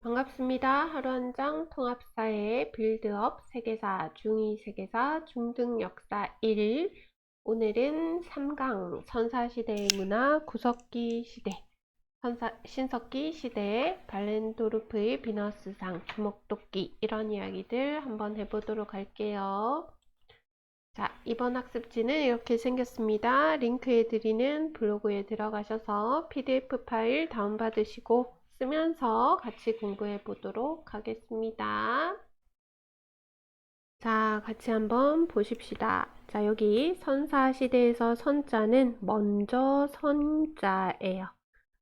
반갑습니다. 하루 한 장 통합사회 빌드업 세계사, 중위 세계사, 중등 역사 1. 오늘은 3강 선사시대의 문화, 구석기 시대, 신석기 시대, 발렌도르프의 비너스상, 주먹도끼 이런 이야기들 한번 해보도록 할게요. 자, 이번 학습지는 이렇게 생겼습니다. 링크해 드리는 블로그에 들어가셔서 PDF 파일 다운받으시고 쓰면서 같이 공부해 보도록 하겠습니다. 자, 같이 한번 보십시다. 자, 여기 선사시대에서 선자는 먼저 선자예요.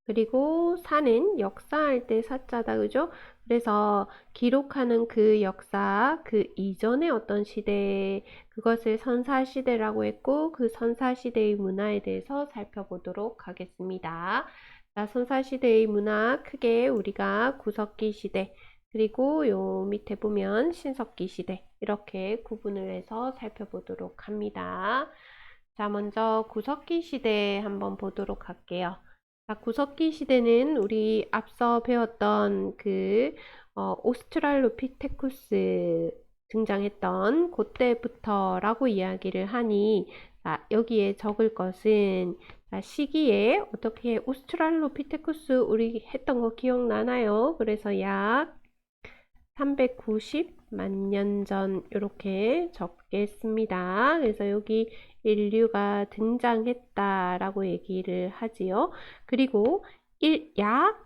그리고 사는 역사할 때 사자다, 그죠? 그래서 기록하는 그 역사, 그 이전의 어떤 시대, 그것을 선사시대라고 했고, 그 선사시대의 문화에 대해서 살펴보도록 하겠습니다. 자, 선사시대의 문화 크게 우리가 구석기 시대, 그리고 요 밑에 보면 신석기 시대, 이렇게 구분을 해서 살펴보도록 합니다. 자, 먼저 구석기 시대 한번 보도록 할게요. 자, 구석기 시대는 우리 앞서 배웠던 그 오스트랄로피테쿠스 등장했던 그때부터라고 이야기를 하니, 자, 여기에 적을 것은, 자, 시기에 어떻게 오스트랄로피테쿠스 우리 했던 거 기억나나요? 그래서 약 390만 년 전 이렇게 적겠습니다. 그래서 여기 인류가 등장했다라고 얘기를 하지요. 그리고 약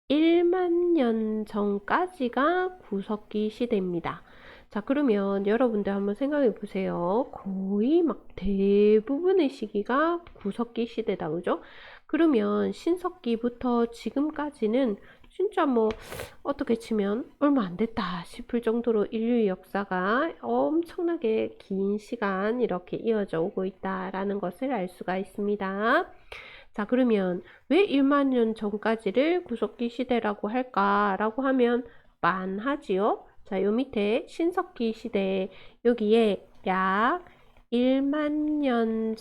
1만 년 전까지가 구석기 시대입니다. 자, 그러면 여러분들 한번 생각해 보세요. 거의 막 대부분의 시기가 구석기 시대다, 그죠? 그러면 신석기부터 지금까지는 진짜 뭐 어떻게 치면 얼마 안 됐다 싶을 정도로 인류의 역사가 엄청나게 긴 시간 이렇게 이어져 오고 있다라는 것을 알 수가 있습니다. 자, 그러면 왜 1만 년 전까지를 구석기 시대라고 할까라고 하면 만하지요. 자, 요 밑에 신석기 시대 여기에 약 1만 년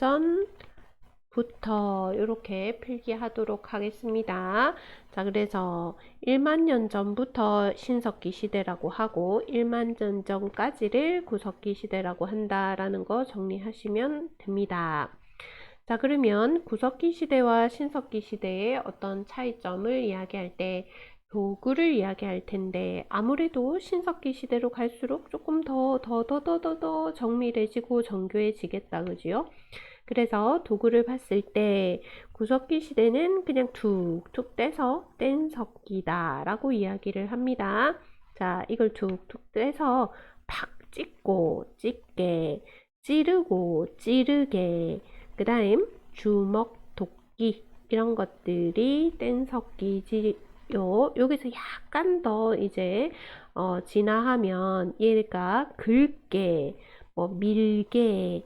전부터 이렇게 필기하도록 하겠습니다. 자, 그래서 1만 년 전부터 신석기 시대라고 하고 1만 년 전까지를 구석기 시대라고 한다라는 거 정리하시면 됩니다. 자, 그러면 구석기 시대와 신석기 시대의 어떤 차이점을 이야기할 때 도구를 이야기할 텐데, 아무래도 신석기 시대로 갈수록 조금 더 정밀해지고 정교해지겠다, 그지요? 그래서 도구를 봤을 때 구석기 시대는 그냥 툭툭 떼서 뗀석기다 라고 이야기를 합니다. 자, 이걸 툭툭 떼서 팍 찍고 찢게, 찌르고 찌르게, 그 다음 주먹, 도끼 이런 것들이 뗀석기지요. 여기서 약간 더 이제 진화하면 얘가 긁게, 뭐 밀게,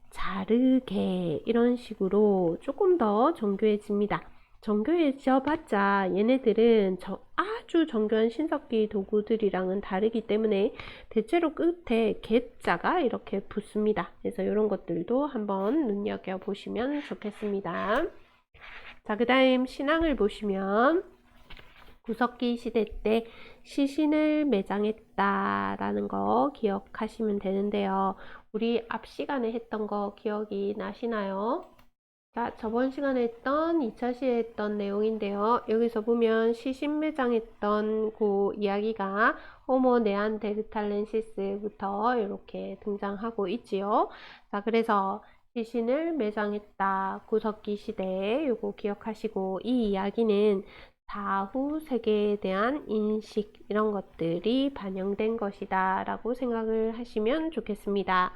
자르게 이런 식으로 조금 더 정교해집니다. 정교해져 봤자 얘네들은 아주 정교한 신석기 도구들이랑은 다르기 때문에 대체로 끝에 개자가 이렇게 붙습니다. 그래서 이런 것들도 한번 눈여겨보시면 좋겠습니다. 자, 그 다음 신앙을 보시면 구석기 시대 때 시신을 매장했다라는 거 기억하시면 되는데요. 우리 앞 시간에 했던 거 기억이 나시나요? 자, 저번 시간에 했던 2차시에 했던 내용인데요. 여기서 보면 시신 매장했던 그 이야기가 호모 네안데르탈렌시스부터 이렇게 등장하고 있지요. 자, 그래서 시신을 매장했다. 구석기 시대 요거 기억하시고, 이 이야기는 사후 세계에 대한 인식 이런 것들이 반영된 것이다 라고 생각을 하시면 좋겠습니다.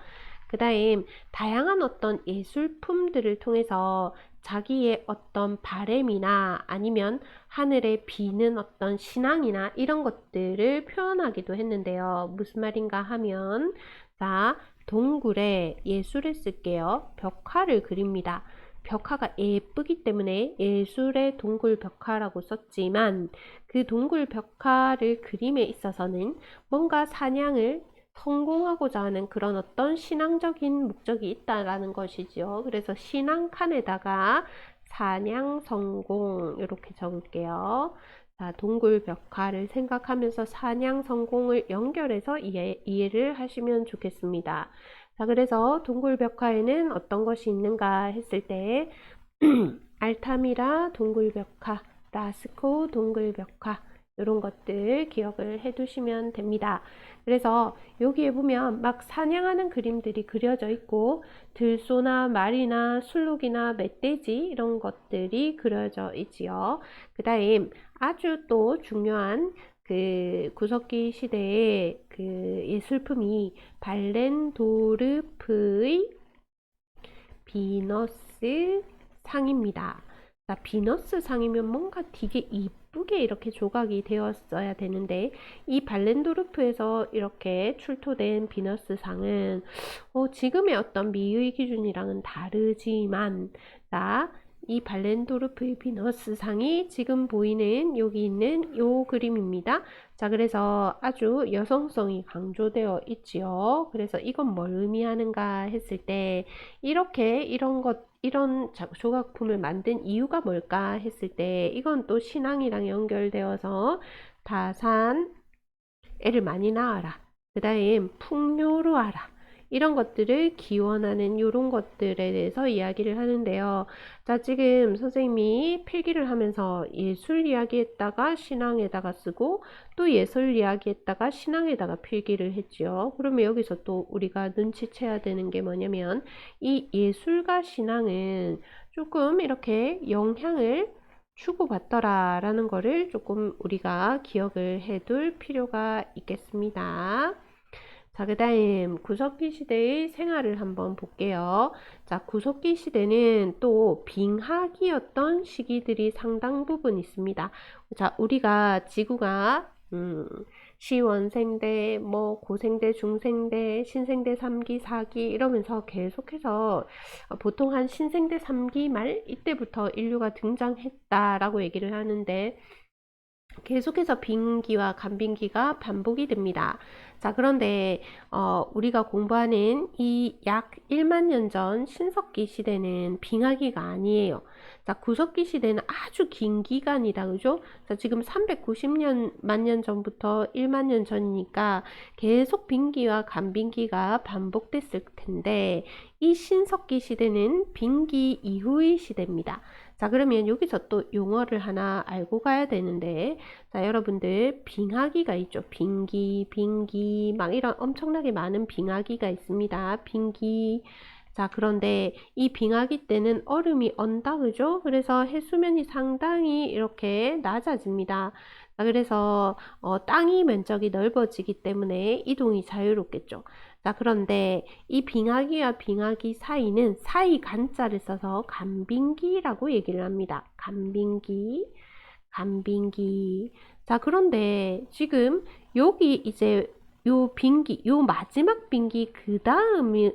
그 다음 다양한 어떤 예술품들을 통해서 자기의 어떤 바램이나 아니면 하늘에 비는 어떤 신앙이나 이런 것들을 표현하기도 했는데요. 무슨 말인가 하면, 자, 동굴에 예술을 쓸게요. 벽화를 그립니다. 벽화가 예쁘기 때문에 예술의 동굴 벽화라고 썼지만, 그 동굴 벽화를 그림에 있어서는 뭔가 사냥을 성공하고자 하는 그런 어떤 신앙적인 목적이 있다라는 것이죠. 그래서 신앙 칸에다가 사냥 성공 이렇게 적을게요. 자, 동굴벽화를 생각하면서 사냥 성공을 연결해서 이해를 하시면 좋겠습니다. 자, 그래서 동굴벽화에는 어떤 것이 있는가 했을 때 알타미라 동굴벽화, 라스코 동굴벽화 이런 것들 기억을 해 두시면 됩니다. 그래서 여기에 보면 막 사냥하는 그림들이 그려져 있고 들소나 말이나 술록이나 멧돼지 이런 것들이 그려져 있지요. 그 다음 아주 또 중요한 그 구석기 시대의 그 예술품이 발렌도르프의 비너스 상입니다. 자, 비너스 상이면 뭔가 되게 이쁘게 이렇게 조각이 되었어야 되는데 이 발렌도르프에서 이렇게 출토된 비너스 상은 지금의 어떤 미의 기준이랑은 다르지만 자, 이 발렌도르프의 비너스 상이 지금 보이는 여기 있는 요 그림입니다. 자, 그래서 아주 여성성이 강조되어 있지요. 그래서 이건 뭘 의미하는가 했을 때 이렇게 이런 조각품을 만든 이유가 뭘까 했을 때 이건 또 신앙이랑 연결되어서 다산 애를 많이 낳아라. 그 다음 풍요로하라. 이런 것들을 기원하는 이런 것들에 대해서 이야기를 하는데요. 자, 지금 선생님이 필기를 하면서 예술 이야기했다가 신앙에다가 쓰고 또 예술 이야기했다가 신앙에다가 필기를 했지요. 그러면 여기서 또 우리가 눈치채야 되는 게 뭐냐면 이 예술과 신앙은 조금 이렇게 영향을 주고받더라 라는 거를 조금 우리가 기억을 해둘 필요가 있겠습니다. 자, 그 다음 구석기 시대의 생활을 한번 볼게요. 자, 구석기 시대는 또 빙하기였던 시기들이 상당 부분 있습니다. 자, 우리가 지구가 시원생대, 뭐 고생대, 중생대, 신생대 3기, 4기 이러면서 계속해서 보통 한 신생대 3기 말 이때부터 인류가 등장했다라고 얘기를 하는데 계속해서 빙기와 간빙기가 반복이 됩니다. 자, 그런데 우리가 공부하는 이 약 1만 년 전 신석기 시대는 빙하기가 아니에요. 자, 구석기 시대는 아주 긴 기간이다. 그죠? 자, 지금 390만 년 전부터 1만 년 전이니까 계속 빙기와 간빙기가 반복됐을 텐데 이 신석기 시대는 빙기 이후의 시대입니다. 자, 그러면 여기서 또 용어를 하나 알고 가야 되는데 자, 여러분들 빙하기가 있죠. 빙기, 빙기 막 이런 엄청나게 많은 빙하기가 있습니다. 빙기. 자, 그런데 이 빙하기 때는 얼음이 언다, 그죠? 그래서 해수면이 상당히 이렇게 낮아집니다. 자, 그래서 땅이 면적이 넓어지기 때문에 이동이 자유롭겠죠. 자, 그런데 이 빙하기와 빙하기 사이는 사이 간자를 써서 간빙기라고 얘기를 합니다. 간빙기, 간빙기. 자, 그런데 지금 여기 이제 요 빙기, 요 마지막 빙기 그 다음을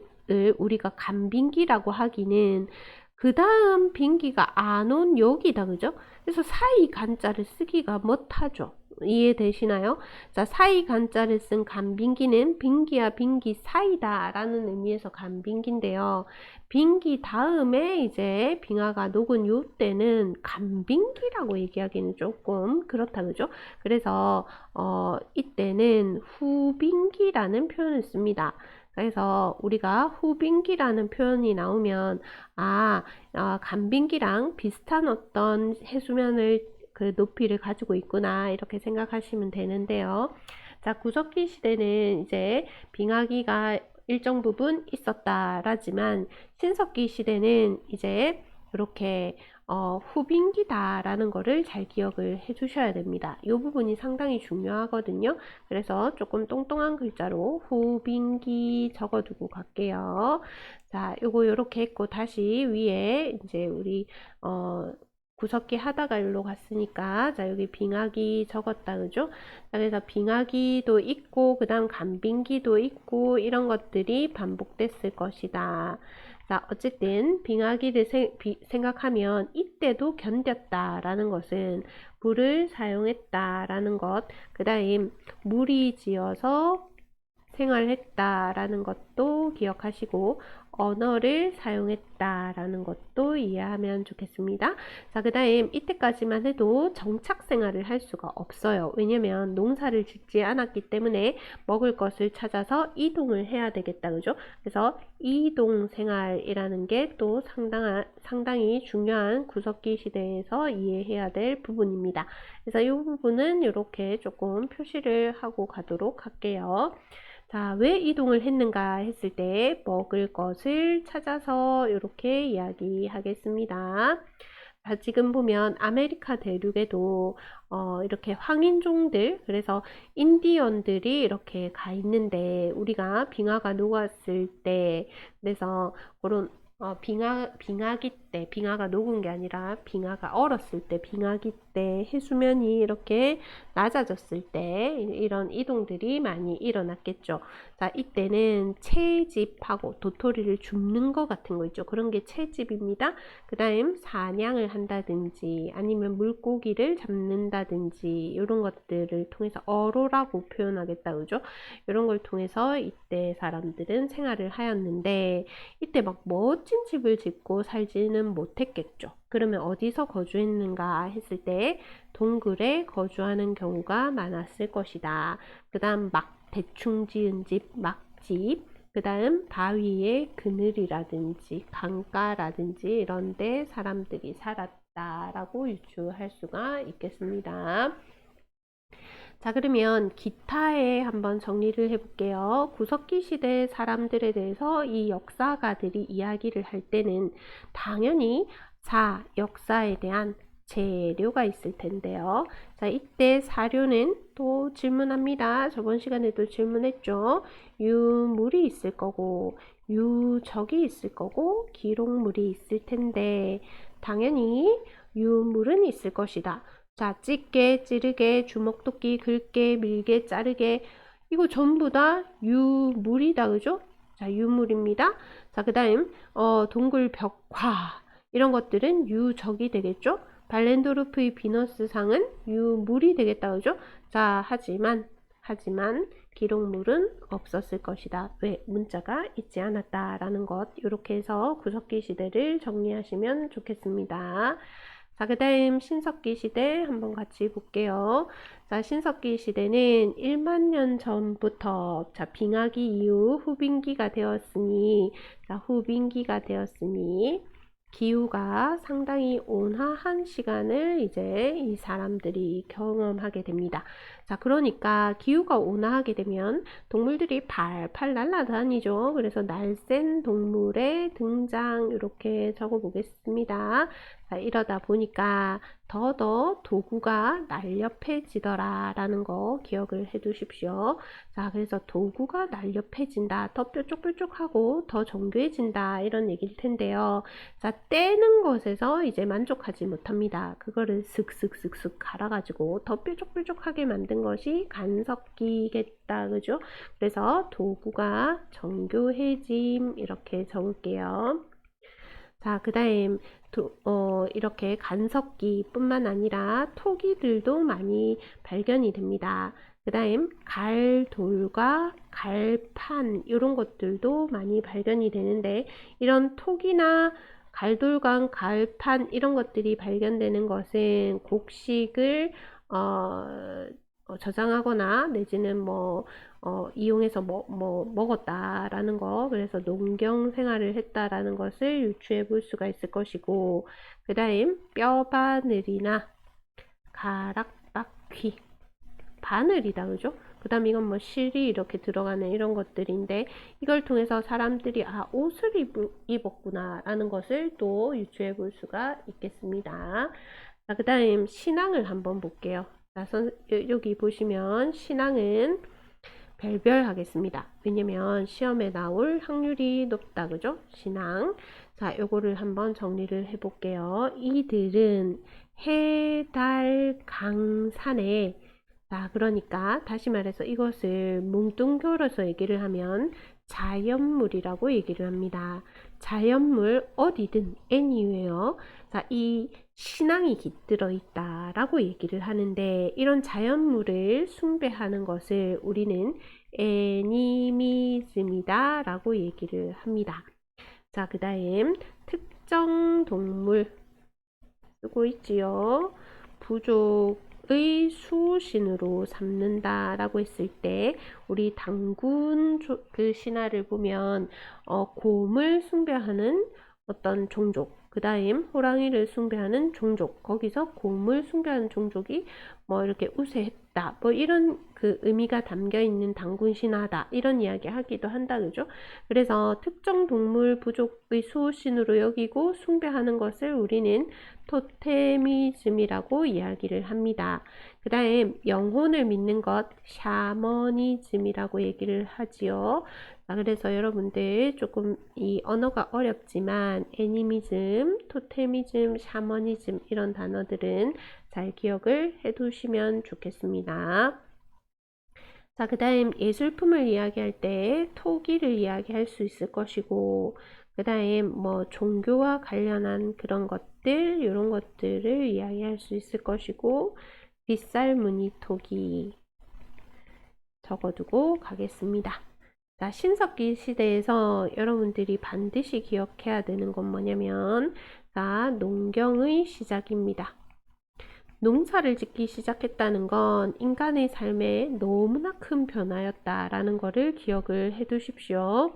우리가 간빙기라고 하기는 그 다음 빙기가 안 온 여기다, 그죠? 그래서 사이 간자를 쓰기가 못하죠. 이해되시나요? 자, 사이 간자를 쓴 간빙기는 빙기와 빙기 사이다 라는 의미에서 간빙기인데요. 빙기 다음에 이제 빙하가 녹은 요 때는 간빙기라고 얘기하기는 조금 그렇다, 그죠? 그래서 이때는 후빙기라는 표현을 씁니다. 그래서 우리가 후빙기라는 표현이 나오면 간빙기랑 비슷한 어떤 해수면을 그 높이를 가지고 있구나 이렇게 생각하시면 되는데요. 자, 구석기 시대는 이제 빙하기가 일정 부분 있었다라지만 신석기 시대는 이제 이렇게 후빙기다라는 거를 잘 기억을 해 주셔야 됩니다. 이 부분이 상당히 중요하거든요. 그래서 조금 똥똥한 글자로 후빙기 적어두고 갈게요. 자, 요거 요렇게 했고 다시 위에 이제 우리 구석기 하다가 일로 갔으니까 자, 여기 빙하기 적었다, 그죠? 자, 그래서 빙하기도 있고 그 다음 간빙기도 있고 이런 것들이 반복됐을 것이다. 자, 어쨌든 빙하기를 생각하면 이때도 견뎠다라는 것은 불을 사용했다라는 것, 그 다음 물이 지어서 생활했다라는 것도 기억하시고 언어를 사용했다라는 것도 이해하면 좋겠습니다. 자, 그 다음 이때까지만 해도 정착 생활을 할 수가 없어요. 왜냐면 농사를 짓지 않았기 때문에 먹을 것을 찾아서 이동을 해야 되겠다. 그죠? 그래서 이동 생활이라는 게 또 상당히 중요한 구석기 시대에서 이해해야 될 부분입니다. 그래서 이 부분은 이렇게 조금 표시를 하고 가도록 할게요. 자, 왜 이동을 했는가 했을 때 먹을 것을 찾아서 이렇게 이야기하겠습니다. 자, 지금 보면 아메리카 대륙에도 이렇게 황인종들, 그래서 인디언들이 이렇게 가 있는데 우리가 빙하가 녹았을 때, 그래서 그런 빙하기 때, 빙하가 녹은 게 아니라 빙하가 얼었을 때, 빙하기 때 해수면이 이렇게 낮아졌을 때 이런 이동들이 많이 일어났겠죠. 자, 이때는 채집하고 도토리를 줍는 것 같은 거 있죠. 그런 게 채집입니다. 그 다음 사냥을 한다든지 아니면 물고기를 잡는다든지 이런 것들을 통해서 어로라고 표현하겠다. 그죠? 이런 걸 통해서 이때 사람들은 생활을 하였는데 이때 막 멋진 집을 짓고 살지는 못했겠죠. 그러면 어디서 거주했는가 했을 때 동굴에 거주하는 경우가 많았을 것이다. 그 다음 막 대충 지은 집, 막집, 그 다음 바위에 그늘이라든지 강가라든지 이런 데 사람들이 살았다라고 유추할 수가 있겠습니다. 자, 그러면 기타에 한번 정리를 해볼게요. 구석기 시대 사람들에 대해서 이 역사가들이 이야기를 할 때는 당연히 역사에 대한 재료가 있을 텐데요. 자, 이때 사료는 또 질문합니다. 저번 시간에도 질문했죠. 유물이 있을 거고, 유적이 있을 거고, 기록물이 있을 텐데, 당연히 유물은 있을 것이다. 자, 찢게, 찌르게, 주먹도끼, 긁게, 밀게, 자르게 이거 전부 다 유물이다. 그죠? 자, 유물입니다. 자, 그 다음 동굴 벽화 이런 것들은 유적이 되겠죠? 발렌도르프의 비너스상은 유물이 되겠다. 그죠? 자, 하지만 기록물은 없었을 것이다. 왜? 문자가 있지 않았다라는 것. 이렇게 해서 구석기 시대를 정리하시면 좋겠습니다. 자, 그 다음 신석기 시대 한번 같이 볼게요. 자, 신석기 시대는 1만 년 전부터 자, 빙하기 이후 후빙기가 되었으니 기후가 상당히 온화한 시간을 이제 이 사람들이 경험하게 됩니다. 자, 그러니까 기후가 온화하게 되면 동물들이 팔팔 날아다니죠. 그래서 날쌘 동물의 등장 이렇게 적어 보겠습니다. 자, 이러다 보니까 더더 도구가 날렵해지더라 라는 거 기억을 해 두십시오. 자, 그래서 도구가 날렵해진다, 더 뾰족뾰족하고 더 정교해진다 이런 얘기일 텐데요. 자, 떼는 것에서 이제 만족하지 못합니다. 그거를 슥슥슥슥 갈아가지고 더 뾰족뾰족하게 만든 것이 간섭기겠다. 그죠? 그래서 도구가 정교해짐 이렇게 적을게요. 자, 그 다음 이렇게 간섭기 뿐만 아니라 토기들도 많이 발견이 됩니다. 그 다음 갈돌과 갈판 이런 것들도 많이 발견이 되는데 이런 토기나 갈돌과 갈판 이런 것들이 발견되는 것은 곡식을 저장하거나 내지는 이용해서 먹었다라는 거, 그래서 농경 생활을 했다라는 것을 유추해 볼 수가 있을 것이고, 그 다음 뼈바늘이나 가락바퀴, 바늘이다, 그죠? 그 다음 이건 실이 이렇게 들어가는 이런 것들인데, 이걸 통해서 사람들이 옷을 입었구나 라는 것을 또 유추해 볼 수가 있겠습니다. 자, 그 다음 신앙을 한번 볼게요. 자, 여기 보시면 신앙은 별별하겠습니다. 왜냐면 시험에 나올 확률이 높다. 그죠? 신앙. 자, 요거를 한번 정리를 해볼게요. 이들은 해, 달, 강, 산에 자, 그러니까 다시 말해서 이것을 뭉뚱겨뤄서 얘기를 하면 자연물이라고 얘기를 합니다. 자연물 어디든 anywhere. 자, 이 신앙이 깃들어 있다라고 얘기를 하는데 이런 자연물을 숭배하는 것을 우리는 애니미즘이다 라고 얘기를 합니다. 자, 그 다음 특정 동물 쓰고 있지요. 부족의 수신으로 삼는다 라고 했을 때 우리 당군 그 신화를 보면 곰을 숭배하는 어떤 종족, 그 다음 호랑이를 숭배하는 종족, 거기서 곰을 숭배하는 종족이 뭐 이렇게 우세했다, 뭐 이런 그 의미가 담겨 있는 당군 신화다, 이런 이야기 하기도 한다, 그죠? 그래서 특정 동물 부족의 수호신으로 여기고 숭배하는 것을 우리는 토테미즘이라고 이야기를 합니다. 그 다음 영혼을 믿는 것 샤머니즘이라고 얘기를 하지요. 그래서 여러분들 조금 이 언어가 어렵지만 애니미즘, 토테미즘, 샤머니즘 이런 단어들은 잘 기억을 해 두시면 좋겠습니다. 자, 그 다음 예술품을 이야기할 때 토기를 이야기할 수 있을 것이고, 그 다음 뭐 종교와 관련한 그런 것들, 이런 것들을 이야기할 수 있을 것이고, 빗살 무늬 토기 적어두고 가겠습니다. 자, 신석기 시대에서 여러분들이 반드시 기억해야 되는 건 뭐냐면, 자, 농경의 시작입니다. 농사를 짓기 시작했다는 건 인간의 삶에 너무나 큰 변화였다라는 것을 기억을 해 두십시오.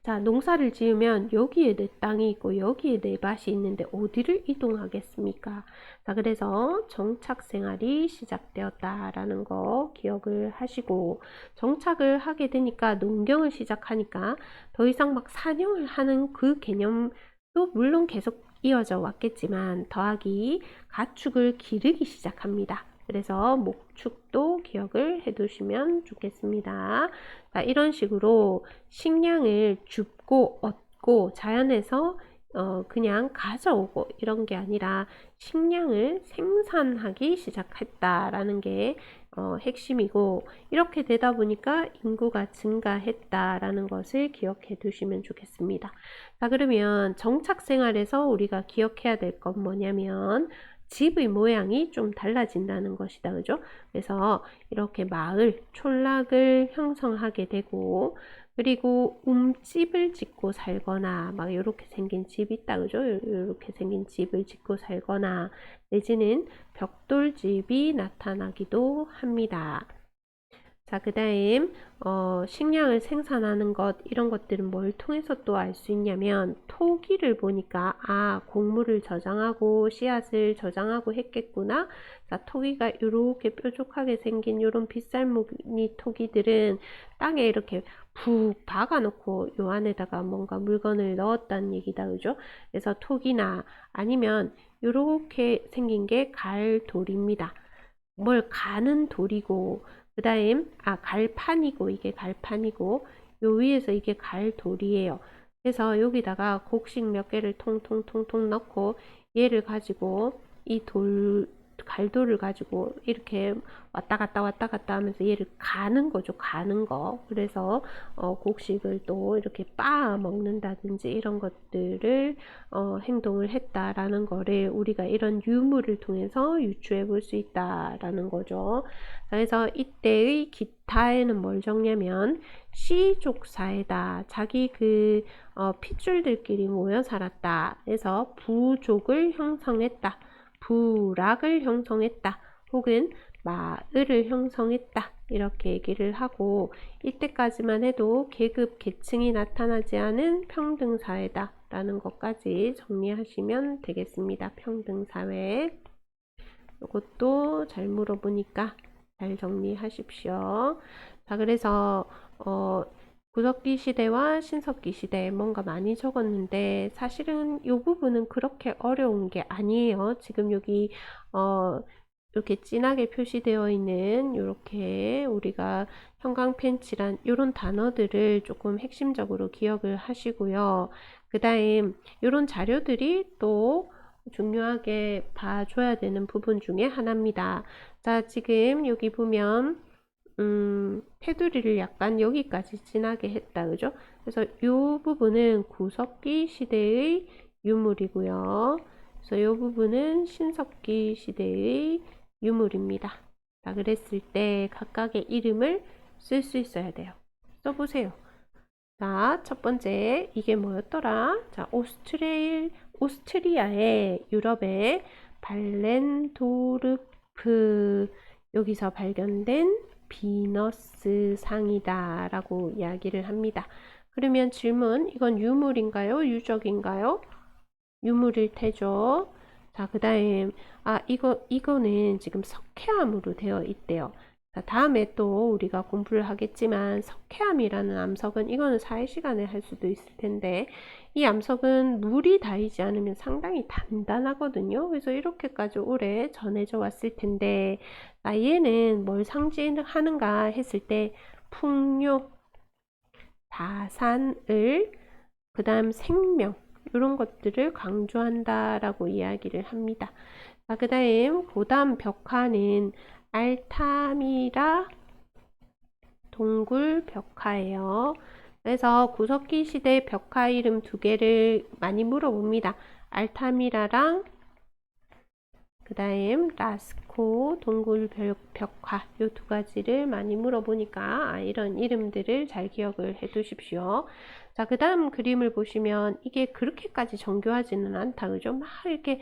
자, 농사를 지으면 여기에 내 땅이 있고 여기에 내 밭이 있는데 어디를 이동하겠습니까? 자, 그래서 정착 생활이 시작되었다라는 거 기억을 하시고, 정착을 하게 되니까 농경을 시작하니까 더 이상 막 사냥을 하는 그 개념도 물론 계속 이어져 왔겠지만 더하기 가축을 기르기 시작합니다. 그래서 목축도 기억을 해 두시면 좋겠습니다. 자, 이런 식으로 식량을 줍고 얻고 자연에서 그냥 가져오고 이런 게 아니라 식량을 생산하기 시작했다라는 게 핵심이고, 이렇게 되다 보니까 인구가 증가했다라는 것을 기억해 두시면 좋겠습니다. 자, 그러면 정착 생활에서 우리가 기억해야 될 건 뭐냐면 집의 모양이 좀 달라진다는 것이다, 그죠? 그래서 이렇게 마을, 촌락을 형성하게 되고, 그리고 움집을 짓고 살거나 막 이렇게 생긴 집이 있다, 그죠? 이렇게 생긴 집을 짓고 살거나 내지는 벽돌집이 나타나기도 합니다. 자, 그 다음 식량을 생산하는 것, 이런 것들은 뭘 통해서 또 알 수 있냐면 토기를 보니까 곡물을 저장하고 씨앗을 저장하고 했겠구나. 자, 토기가 이렇게 뾰족하게 생긴 이런 빗살무늬 토기들은 땅에 이렇게 푹 박아 놓고 요 안에다가 뭔가 물건을 넣었다는 얘기다, 그죠? 그래서 토기나 아니면 이렇게 생긴 게 갈돌입니다. 뭘 가는 돌이고, 그 다음 갈판이고, 이게 갈판이고, 요 위에서 이게 갈돌이에요. 그래서 여기다가 곡식 몇 개를 통통통통 넣고 얘를 가지고 이 갈돌을 가지고 이렇게 왔다 갔다 하면서 얘를 가는 거죠. 가는 거. 그래서 곡식을 또 이렇게 빻아 먹는다든지 이런 것들을 행동을 했다라는 거를 우리가 이런 유물을 통해서 유추해 볼 수 있다라는 거죠. 그래서 이때의 기타에는 뭘 적냐면 씨족사에다 자기 그 핏줄들끼리 모여 살았다. 그래서 부족을 형성했다. 부락을 형성했다. 혹은 마을을 형성했다. 이렇게 얘기를 하고, 이때까지만 해도 계급, 계층이 나타나지 않은 평등사회다 라는 것까지 정리하시면 되겠습니다. 평등사회. 이것도 잘 물어보니까 잘 정리하십시오. 자, 그래서 구석기 시대와 신석기 시대 뭔가 많이 적었는데 사실은 이 부분은 그렇게 어려운 게 아니에요. 지금 여기 이렇게 진하게 표시되어 있는 이렇게 우리가 형광펜칠한 이런 단어들을 조금 핵심적으로 기억을 하시고요. 그 다음 이런 자료들이 또 중요하게 봐줘야 되는 부분 중에 하나입니다. 자, 지금 여기 보면 테두리를 약간 여기까지 진하게 했다, 그죠? 그래서 이 부분은 구석기 시대의 유물이고요. 그래서 이 부분은 신석기 시대의 유물입니다. 자, 그랬을 때 각각의 이름을 쓸 수 있어야 돼요. 써보세요. 자, 첫 번째, 이게 뭐였더라? 자, 오스트리아의 유럽의 발렌도르프, 여기서 발견된 비너스 상이다 라고 이야기를 합니다. 그러면 질문, 이건 유물인가요? 유적인가요? 유물일 테죠. 자, 그 다음, 이거는 지금 석회암으로 되어 있대요. 자, 다음에 또 우리가 공부를 하겠지만, 석회암이라는 암석은, 이거는 4회 시간에 할 수도 있을 텐데, 이 암석은 물이 닿이지 않으면 상당히 단단하거든요. 그래서 이렇게까지 오래 전해져 왔을 텐데, 자, 얘는 뭘 상징하는가 했을 때, 풍요, 다산을, 그 다음 생명, 이런 것들을 강조한다라고 이야기를 합니다. 그 다음 고담 벽화는 알타미라 동굴 벽화예요. 그래서 구석기 시대 벽화 이름 두 개를 많이 물어봅니다. 알타미라랑 그 다음 라스코 동굴 벽화 이 두 가지를 많이 물어보니까 이런 이름들을 잘 기억을 해 두십시오. 자, 그 다음 그림을 보시면 이게 그렇게까지 정교하지는 않다. 그죠? 막 이렇게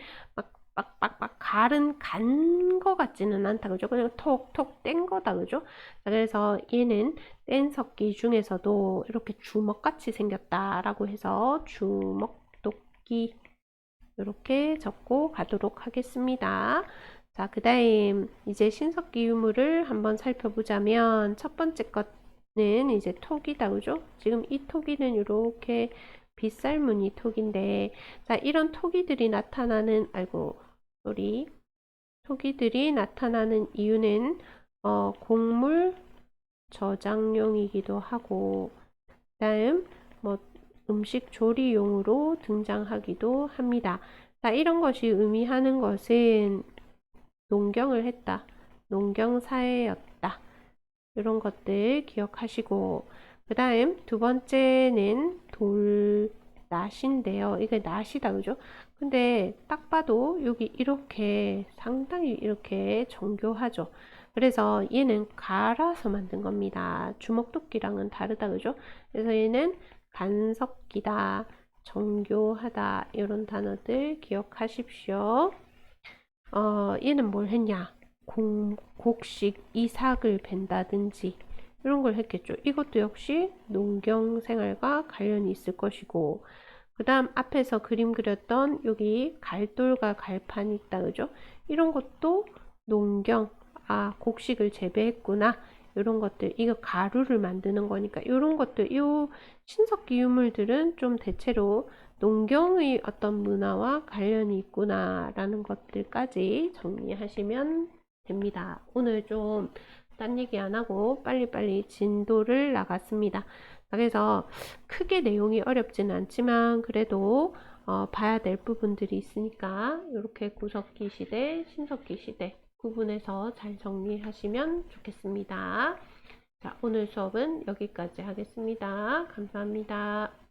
빡빡빡 간 거 같지는 않다. 그죠? 그냥 톡톡 뗀 거다. 그죠? 자, 그래서 얘는 뗀석기 중에서도 이렇게 주먹같이 생겼다라고 해서 주먹도끼 이렇게 적고 가도록 하겠습니다. 자, 그 다음 이제 신석기 유물을 한번 살펴보자면 첫 번째 것은 이제 톡이다. 그죠? 지금 이 톡이는 이렇게 빗살무늬 톡인데, 자, 이런 톡이들이 나타나는, 톡이들이 나타나는 이유는 곡물 저장용이기도 하고, 다음 뭐 음식 조리용으로 등장하기도 합니다. 자, 이런 것이 의미하는 것은 농경을 했다. 농경사회였다. 이런 것들 기억하시고, 그 다음 두 번째는 돌낫인데요. 이게 낫이다. 그죠? 근데 딱 봐도 여기 이렇게 상당히 이렇게 정교하죠. 그래서 얘는 갈아서 만든 겁니다. 주먹도끼랑은 다르다. 그죠? 그래서 얘는 간석기다, 정교하다, 이런 단어들 기억하십시오. 얘는 뭘 했냐? 곡식, 이삭을 벤다든지 이런 걸 했겠죠. 이것도 역시 농경 생활과 관련이 있을 것이고, 그 다음 앞에서 그림 그렸던 여기 갈돌과 갈판이 있다. 그죠? 이런 것도 농경, 곡식을 재배했구나. 이런 것들, 이거 가루를 만드는 거니까 이런 것들, 이 신석기 유물들은 좀 대체로 농경의 어떤 문화와 관련이 있구나 라는 것들까지 정리하시면 됩니다. 오늘 좀 딴 얘기 안 하고 빨리빨리 진도를 나갔습니다. 그래서 크게 내용이 어렵지는 않지만 그래도 봐야 될 부분들이 있으니까 이렇게 구석기 시대, 신석기 시대 구분해서 잘 정리하시면 좋겠습니다. 자, 오늘 수업은 여기까지 하겠습니다. 감사합니다.